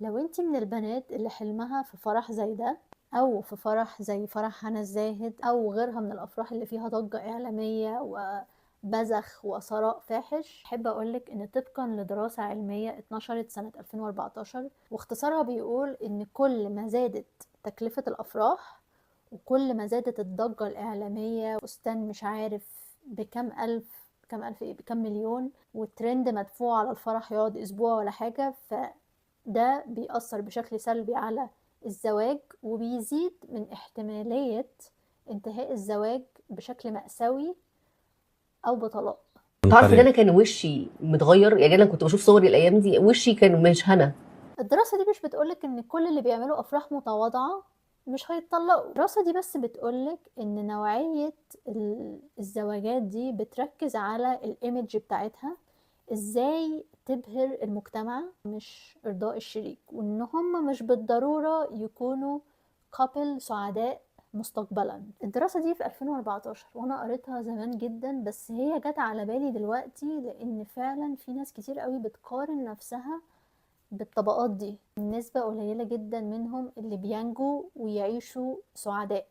لو انتي من البنات اللي حلمها في فرح زي ده، او في فرح زي فرح هنا الزاهد او غيرها من الافراح اللي فيها ضجة اعلامية وبذخ وثراء فاحش، احب اقولك ان طبقا لدراسة علمية اتنشرت سنة 2014 واختصارها بيقول ان كل ما زادت تكلفة الافراح وكل ما زادت الضجة الاعلامية، فستان مش عارف بكم الف، بكم الف ايه، بكم مليون، والترند مدفوع على الفرح يقعد اسبوع ولا حاجة، ده بيأثر بشكل سلبي على الزواج وبيزيد من احتمالية انتهاء الزواج بشكل مأساوي أو بطلاق. تعرف ان انا كان وشي متغير؟ يعني انا كنت بشوف صوري الايام دي وشي كان مش هنا. الدراسة دي مش بتقولك ان كل اللي بيعملوا أفراح متواضعة مش هيتطلقوا، الدراسة دي بس بتقولك ان نوعية الزواجات دي بتركز على الايمج بتاعتها، ازاي تبهر المجتمع مش ارضاء الشريك، وان هم مش بالضرورة يكونوا كابل سعداء مستقبلا. الدراسة دي في 2014 وانا قريتها زمان جدا، بس هي جت على بالي دلوقتي لان فعلا في ناس كتير قوي بتقارن نفسها بالطبقات دي، نسبة قليلة جدا منهم اللي بينجوا ويعيشوا سعداء.